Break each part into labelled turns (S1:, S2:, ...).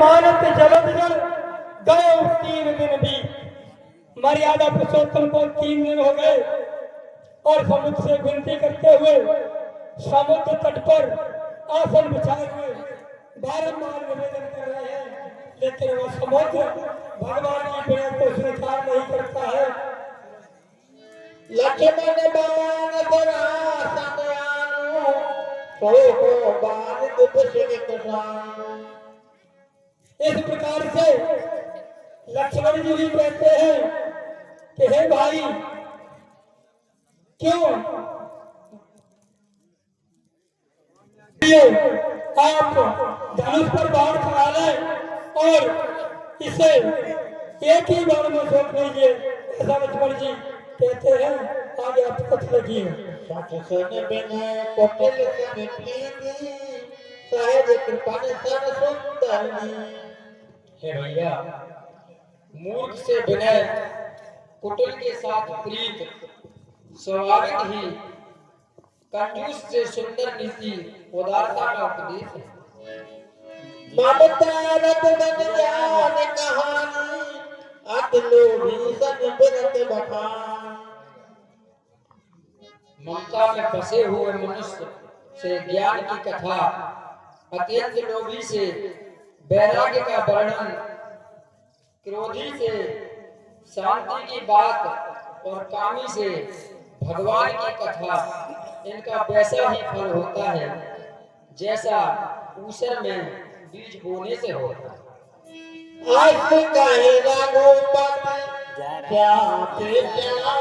S1: मानत जलद जल गए 3 दिन भी। मर्यादा पुरुषोत्तम को 3 दिन हो गए और समुद्र से विनती करते हुए समुद्र तट पर आसन बिछाए हुए बारंबार निवेदन कर रहे हैं, लेकिन वह समुद्र भगवान की विनय को स्वीकार नहीं करता है।
S2: लक्ष्मण बाण को बाण
S1: इस प्रकार से लक्ष्मण जी भी कहते हैं कि हे भाई, क्यों आप धनुष पर बाण चला लें और इसे एक ही बाण में सोच लीजिए, ऐसा लक्ष्मण जी कहते हैं। आगे आप कथ लगिए।
S3: हे भैया, मूर्ख से विनय, कुटिल के साथ प्रीत, स्वाभाविक ही कंजूस से सुंदर नीति, उदारता का उपदेश है।
S2: ममता रत बन जान कहानी, अतलो भीषण बिरत बखान।
S3: ममता में फंसे हुए मनुष्य से ज्ञान की कथा, अत्यंत लोभी से वैराग्य का वर्णन, क्रोधी से शांति की बात और कामी से भगवान की कथा, इनका वैसा ही फल होता है जैसा ऊसर में बीज बोने से होता है।
S2: आज कहेगा गोपति क्या बेचारा,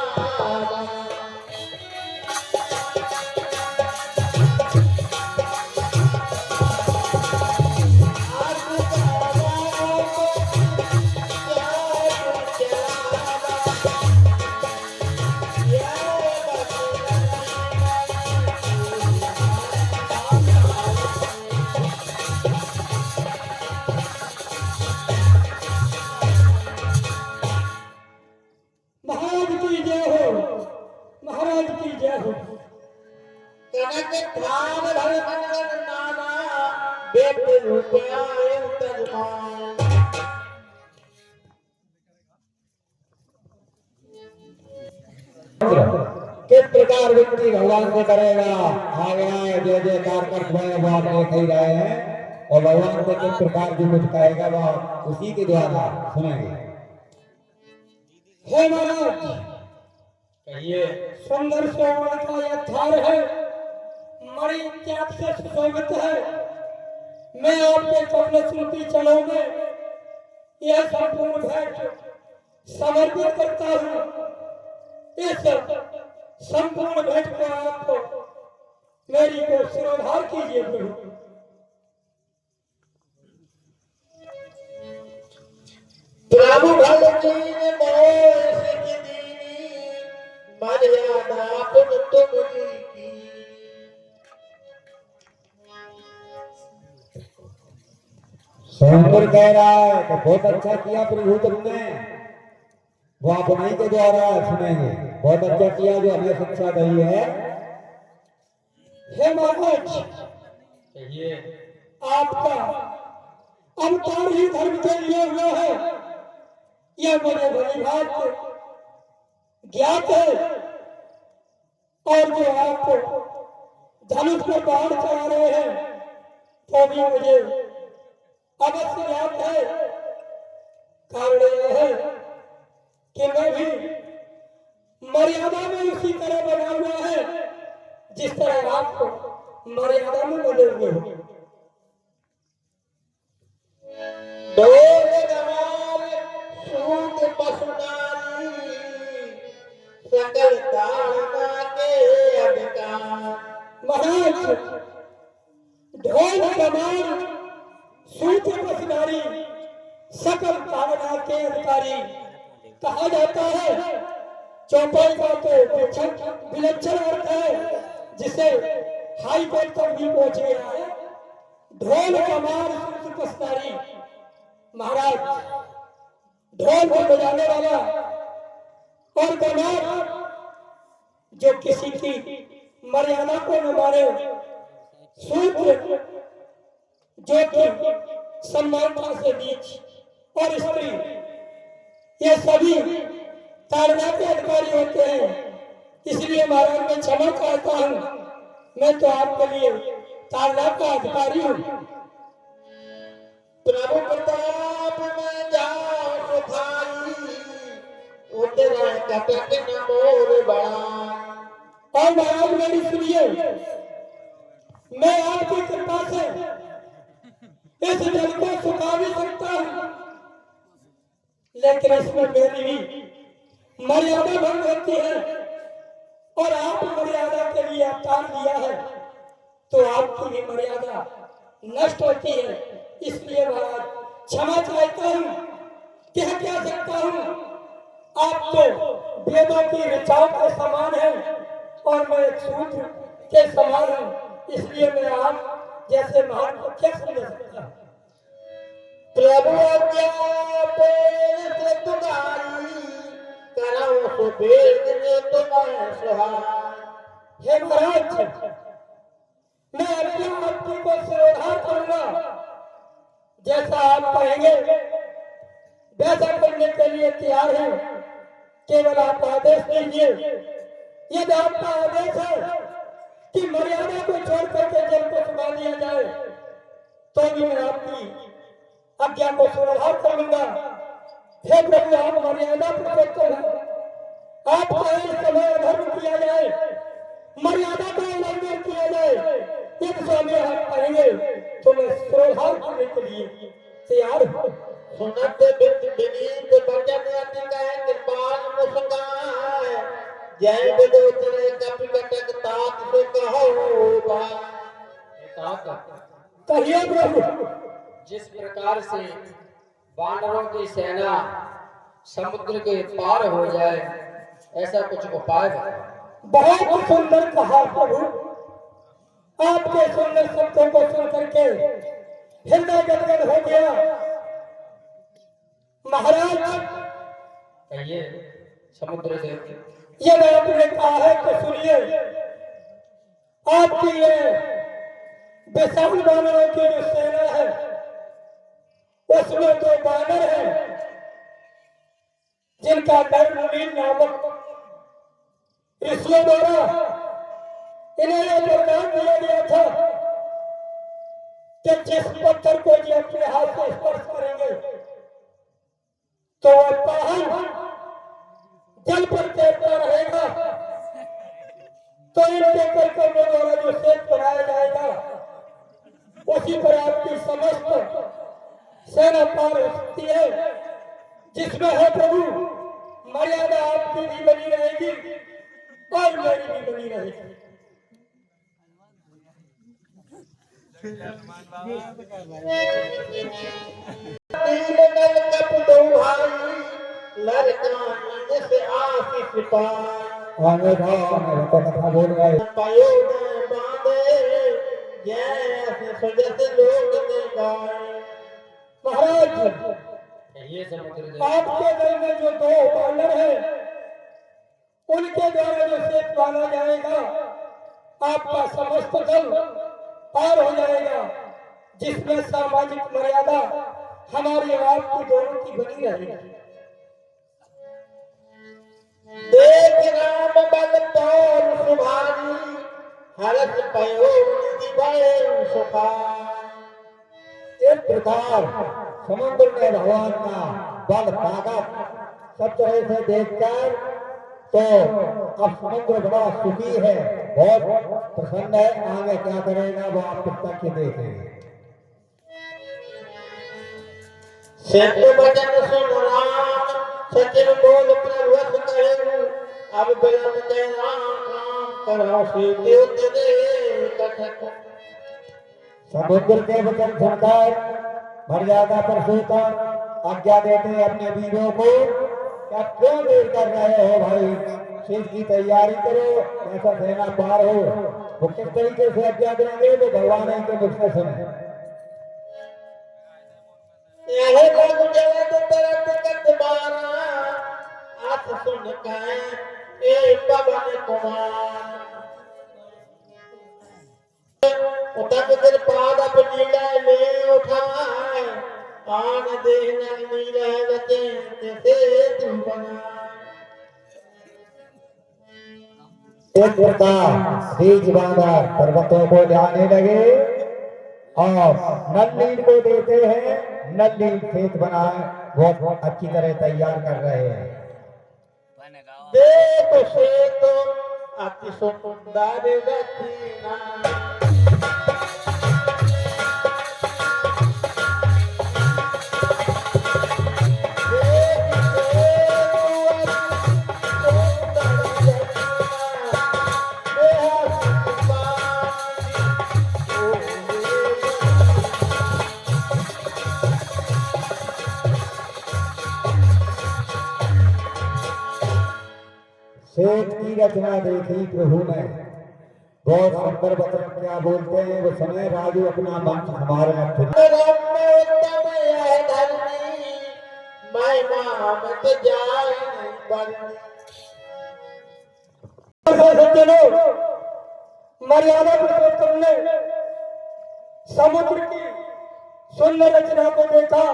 S2: किस प्रकार विनती भगवान से करेगा। आगे जय जयकार कर बात देख ही रहे हैं और भगवान से किस प्रकार भी कुछ कहेगा वह उसी के द्वारा सुनेंगे।
S1: हे महाराज,
S3: कहिए।
S1: सुंदर सोमण का यह थार है, मणि त्याग से सुशोभित है। मैं आपके कमल श्रुति चरणों में यह संपूर्ण भेंट समर्पित करता हूँ। इस संपूर्ण भेंट को आप मेरी को सिरोधार कीजिए प्रभु।
S2: प्रभु भक्ति ने मोह की दीनी, मर्यादा तुम की।
S4: सोमपुर कह रहा है तो बहुत अच्छा किया प्रभु तुमने, वो आप उन्हीं के द्वारा सुनेंगे। बहुत अच्छा किया जो हमें शिक्षा दी है।
S1: हे महाराज,
S3: कहिए।
S1: आपका अवतार ही धर्म के लिए हुआ है, यह मुझे भली भांति ज्ञात है। और जो आप धनुष पर बाण चला रहे हैं तो भी मुझे अवश्य ज्ञात है। कारण यह है कि मैं भी मर्यादा में उसी तरह बना हुआ है जिस तरह आप मर्यादा में बने हुए हो।
S2: सकल ताड़ना के अधिकार।
S1: महाराज, ढोल कमान सूत्र पसनारी सकल ताड़ना के अधिकारी कहा जाता है। चौपाई का तो विलक्षण अर्थ है जिसे हाई कोर्ट तक भी पहुंच गया है। ढोल कमान सूत्र पसनारी, महाराज ढोल को बजाने वाला और कमान जो किसी की मर्यादा को न माने, सूत्र जो कि समानता से नीच और स्त्री ये सभी ताड़ना के अधिकारी होते हैं। इसलिए महाराज मैं क्षमा चाहता हूँ, मैं तो आपके लिए ताड़ना का अधिकारी हूँ।
S2: प्रभु प्रताप में जाओ सुखाई, उतरा कटक न मोर बड़ाई।
S1: और महाराज मेरी सुनिए, मैं आपकी कृपा से इस जल को सुखा भी सकता हूँ, लेकिन इसमें मेरी भी मर्यादा भंग होती है और आप मर्यादा के लिए अवतार दिया है तो आपकी भी मर्यादा नष्ट होती है। इसलिए महाराज क्षमा चाहता हूँ, कह सकता हूँ, आप तो वेदों की ऋचाओं के समान है और मैं एक सूत्र के समान हूँ। इसलिए मैं आप जैसे महान को क्या समझ सकता हूँ।
S2: प्रभु आज्ञा पेड़ से तुम्हारी, करो सो वेद में तुम्हें सुहाई।
S1: हे महाराज, मैं अपने आपकी को श्रोधा करूंगा, जैसा आप कहेंगे वैसा करने के लिए तैयार है। केवल आप आदेश दीजिए। यदि आपका आदेश है कि मर्यादा को छोड़ करके जल को सुखा दिया जाए तो भी मैं आपकी आज्ञा को श्रोधा करूंगा। हे प्रभु, आप मर्यादा पुरुषोत्तम हैं, आपका इस समय धर्म किया जाए, मर्यादा का उल्लंघन किया जाए, यदि स्वामी आप कहेंगे तो मैं श्रोधा करने के लिए तैयार हूँ।
S2: सुनत विनीत बचन अति कह कृपाल मुस्कान, जय विदोचन कपि कटक तात सो कहो बात।
S1: कहिए प्रभु।
S3: जिस प्रकार से वानरों की सेना समुद्र के पार हो जाए, ऐसा कुछ उपाय बताओ।
S1: बहुत सुंदर कहा प्रभु। आपके सुंदर शब्दों को सुन करके हृदय गदगद हो गया। महाराज
S3: कहिए समुद्र देव।
S1: यदि आपने कहा है तो सुनिए। आपकी ये विशाल वानरों की जो सेना है उसमें दो वानर हैं जिनका नरमुनील नामक ऋषियों द्वारा इन्हें यह वरदान दिया गया था कि जिस पत्थर को ये अपने हाथ से स्पर्श करेंगे तो वह पहाड़ जल पर तैरता रहेगा। तो इनके कर्तव्यों द्वारा जो सेतु बनाया जाएगा उसी पर आपकी समस्त सेना पार हो सकती है, जिसमें है प्रभु मर्यादा आपकी भी बनी रहेगी और मेरी भी बनी रहेगी।
S2: से आशीष पाए।
S4: आगे कथा बोल रहे
S2: पायो न बांधे, जैसे सजत लोग ने गाए।
S1: महाराज
S3: ये समुद्र देव।
S1: आपके दल में जो दो वानर हैं उनके द्वारा जो सेतु बांधा जाएगा आपका समस्त दल पार हो जाएगा, जिसमें सामाजिक मर्यादा हमारी और आपकी दोनों की बनी रहेगी।
S2: देख राम बल तौर सुभारी, हरस पयो दिवाए सुखाई।
S4: इस प्रकार समुद्र में भगवान का बल ताकत सब तरह से देखकर तो अब समुद्र बड़ा सुखी है, बहुत प्रसन्न है। आगे क्या करेगा वो आप प्रत्यक्ष देखेंगे।
S2: सत्य वचन सुन राम, सचिन बोल प्रभु कहे। अब बिलन के राम करो से देव तेरे कथक।
S4: समुद्र के वचन सुनकर मर्यादा पुरुषोत्तम आज्ञा देते हैं अपने वीरों को, क्या क्यों देर कर रहे हो भाई, शीत की तैयारी करो, ऐसा सेना पार हो। वो किस तरीके से आज्ञा देंगे वो भगवान के मुख से सुने।
S2: यह लोग जलद तरत कत बारा, आस सुन कहे ए पवन कुमार। उतक दिल पाद अपनी ले उठाए,
S4: आन देना नीरा रते से तू बना। इस प्रकार बीज बांधा पर्वतों को जाने लगे और नल को देते हैं। नल खेत बनाए बहुत अच्छी तरह तैयार कर रहे हैं। देखो से तो अति सुंदर रचना शेष की रचना देखी प्रभु ने। बहुत सुंदर वचन क्या बोलते हैं वो समय राजू अपना मंच हमारे
S1: मर्यादा पुरुषोत्तम ने समुद्र की सुंदर रचना को देखा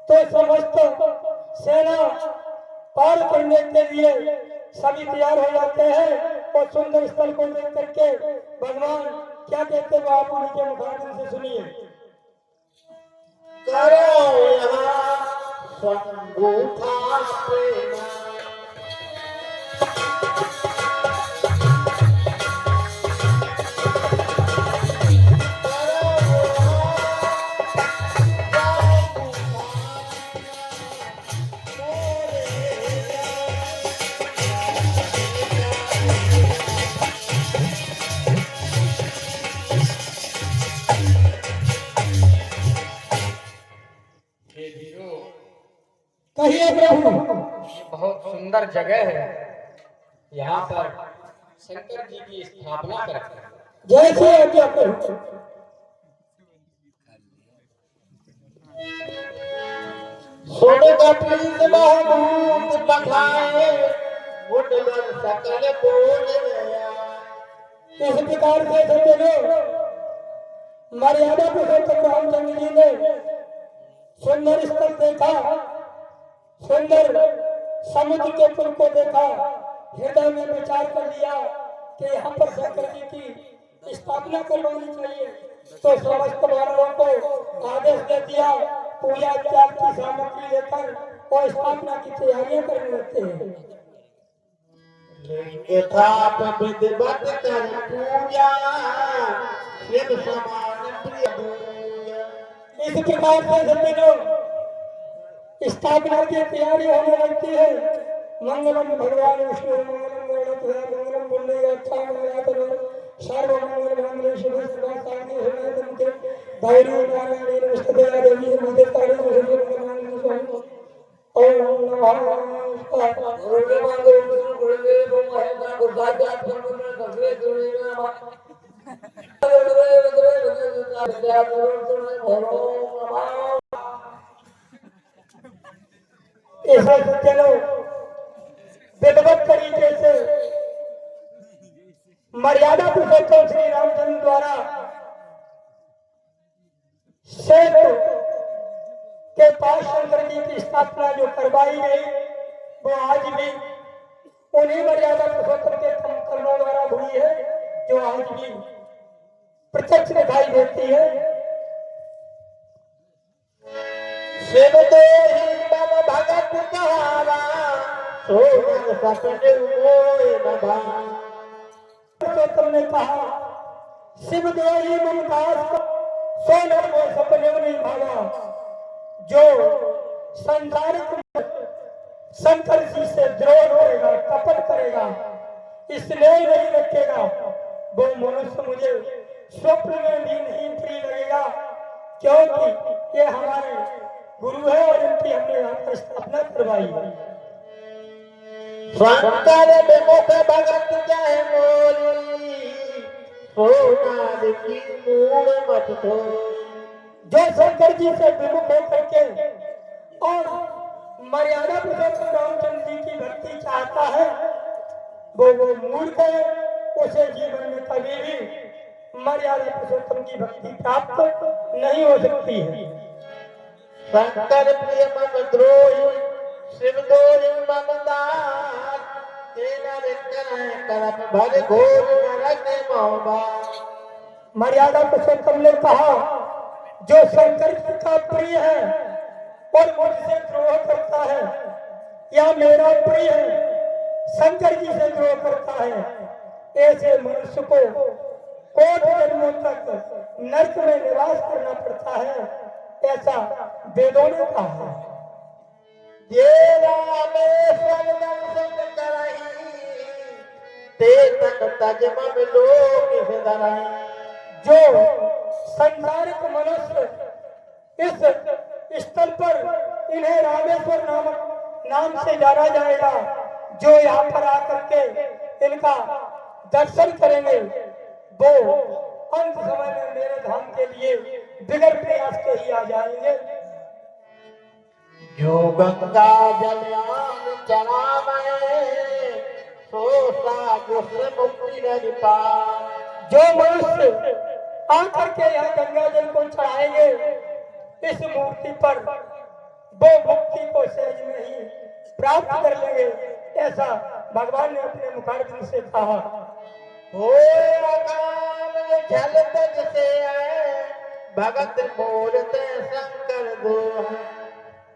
S1: तो समस्त सेना पार करने के लिए सभी तैयार हो जाते हैं और सुंदर स्थल को देख करके भगवान क्या कहते हैं आप उनके मुखारबिन से सुनिए।
S4: करो यहाँ संगूठा प्रेमा
S1: कहिए प्रभु।
S3: बहुत सुंदर जगह है, यहाँ पर शंकर जी की स्थापना करते हैं।
S1: जैसे आज्ञा करो।
S4: सोने का पीत महमूद पखाए मुंडन सकल बोल गया।
S1: इस प्रकार से सज्जनों मर्यादा पुरुषोत्तम रामचंद्र जी ने सुंदर स्थल देखा, सुंदर समुद्र के पुल को देखा, हृदय में विचार कर लिया कि यहाँ पर शंकर जी की स्थापना करवानी चाहिए। तो समस्त मानवों को आदेश दे दिया, पूजा त्याग की सामग्री लेकर और स्थापना की तैयारियां करने लगते हैं।
S4: यथाप विधिवत कर पूजा शिव समान प्रिय पूजा।
S1: इस प्रकार से सज्जनों स्थापना की तैयारी होने लगती है। मंगलम भगवान विष्णु मंगलम गणपति मंगलम पुण्यगाथा मंगलातन सर्वमंगल मंगल शिव सर्वासादि हृदयंते भैरव नारायण नमस्ते देवी नमस्ते तारे नमस्ते ओम नमः गुरुदेव मंगल गुरुदेव महेंद्र गुरुदास सर्वे गुरुदेव ऐसा चलो विधिवत तरीके से मर्यादा पुरुषोत्तम श्री रामचंद्र द्वारा सेतु के पास शंकर जी की स्थापना जो करवाई गई वो आज भी उन्हीं मर्यादा पुरुषोत्तम के कर्मों द्वारा हुई है जो आज भी प्रत्यक्ष दिखाई देती है।
S4: शिव देहि मम भगत कहावा सोनर सपने मोए नभा।
S1: पुरुषोत्तम ने कहा शिव देहि मम दास सोनर को सपने नहीं भागा। जो संसारिक शंकर जी से द्रोह करेगा, कपट करेगा, इसलिए नहीं रखेगा, वो मनुष्य मुझे स्वप्न में भी नहीं प्रिय लगेगा, क्योंकि ये हमारे गुरु है और इनकी हमने यहाँ पर स्थापना करवाई है।
S4: शंकर विमुख भगत चाहे मोरी सोनार की मूल मत थो।
S1: जो शंकर जी से विमुख होकर के और मर्यादा पुरुषोत्तम रामचंद्र जी की भक्ति चाहता है वो मूर्ख है, उसे जीवन में कभी भी मर्यादा पुरुषोत्तम की भक्ति प्राप्त नहीं हो सकती है।
S5: शंकर प्रिय मम द्रोही शिवदोरी ममदार तेरा करप भर घोर नरक मोहबा।
S1: मर्यादा पुरुषोत्तम ने कहा जो शंकर जी का प्रिय है और मुझसे द्रोह करता है या मेरा प्रिय है शंकर जी से द्रोह करता है ऐसे मनुष्य को कोट जन्मों तक नरक में निवास करना पड़ता है ऐसा वेदों ने कहा है।
S5: ये रामेश्वर दर्शन करही ते तक तज मम लोक से धरही।
S1: जो संसारिक मनुष्य इस स्थल पर इन्हें रामेश्वर नाम से जाना जाएगा जो यहाँ पर आकर के इनका दर्शन करेंगे वो अंत समय में मेरे धाम के लिए बिगड़ प्रयास के ही आ जाएंगे।
S5: जो गंगा जलयान चढ़ावे सो साधु मुक्ति न पाए।
S1: जो मनुष्य आकर के यहाँ गंगा जल को चढ़ाएंगे इस मूर्ति पर वो मुक्ति को सहज में ही प्राप्त कर लेंगे ऐसा भगवान ने अपने मुखारबिंद से कहा।
S5: हो अकाल जल तज से आए भगत बोलते शंकर दो।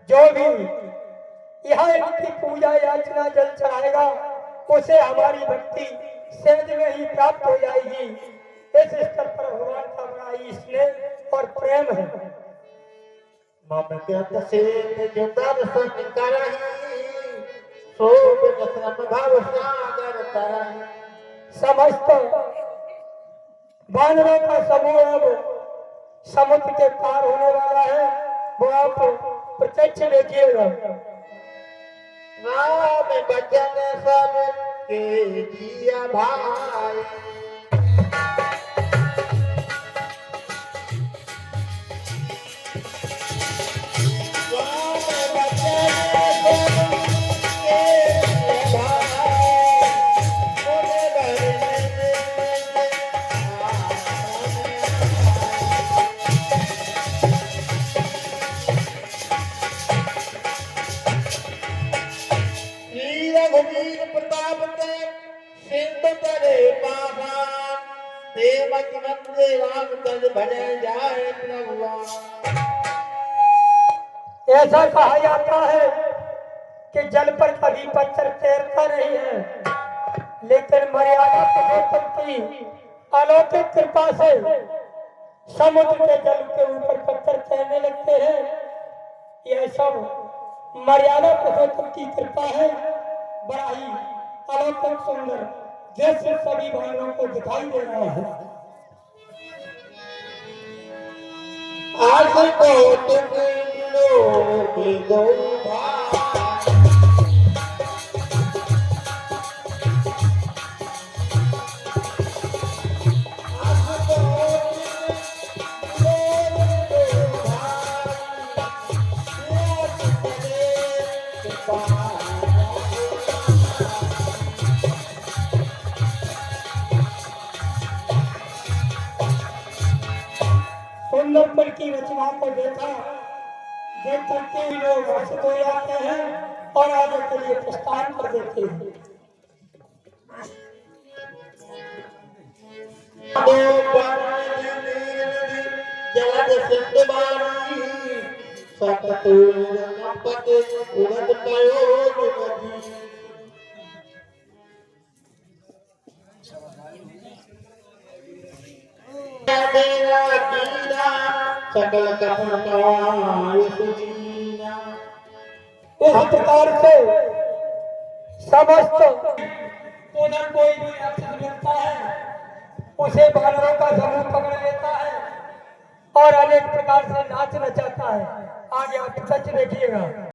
S1: जो भी यहाँ इनकी पूजा याचना जल चढ़ाएगा उसे हमारी भक्ति सहज में ही प्राप्त हो जाएगी। इस स्तर पर भगवान का बड़ा ही स्नेह और प्रेम है।
S5: ममकृत से जो दर्शन करही सो श्रम भव सागर तरही।
S1: समस्त वानरों का समूह अब समुद्र के पार होने वाला है वो आप प्रत्यक्ष देखिएगा।
S5: राम बचन सब के जिया भाई। रघुवीर प्रताप ते सिंधु तरे पासा ते मत राम तज भजन जाए प्रभुआ।
S1: ऐसा कहा जाता है कि जल पर कभी पत्थर तैरता नहीं है लेकिन मर्यादा पुरुषोत्तम की अलौकिक कृपा से समुद्र के जल के ऊपर पत्थर तैरने लगते हैं। यह सब मर्यादा पुरुषोत्तम की कृपा है। बड़ा ही अलौकिक सुंदर जैसे सभी भाइयों को दिखाई दे रहा है।
S5: आज को तुम लोग दो भाई।
S1: सुंदरपन की रचना को देखा देख करके ही लोग हर्षित हो जाते हैं और आगे के लिए प्रस्थान कर देते हैं।
S5: जगत सिद्धवाणी सततुल संपत उदत प्रयोग नदी। मेरा कीड़ा सकल कपन का सुजीना।
S1: इस प्रकार से समस्त उधर कोई भी राक्षस मिलता है उसे बानरों का समूह पकड़ लेता है और अनेक प्रकार से नाच नचाता है। आगे आप सच देखिएगा।